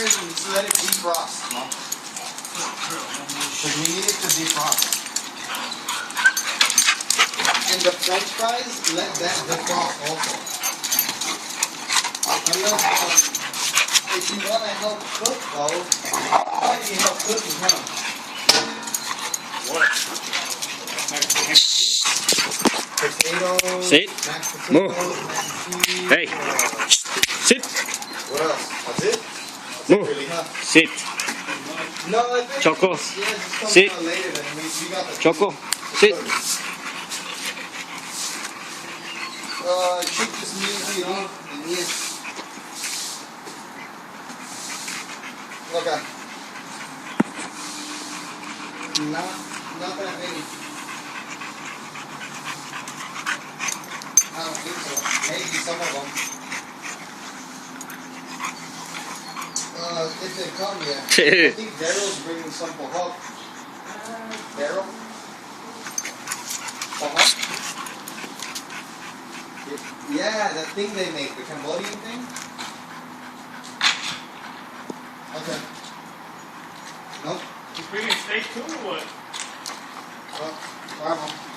upstairs and just let it defrost, no? Because we need it to defrost. And the French fries, let that defrost also. If you want to help cook though, why do you help cooking, huh? What? Potatoes, Sit. mashed potatoes, Move. mac and cheese. Hey. Sit. What else? That's it? Move. Really, huh? Sit. No, I think Choco. it's, yeah, just comes Sit. out later than we got the Choco. Sit. Chick just needs you know, and yes. Okay. Not that many. I don't think so. Maybe some of them. If they come, yeah. I think Daryl's bringing some for Huck. Daryl? For Huck? Yeah, that thing they make, the Cambodian thing. Okay. Nope. You bringing steak too or what? Well,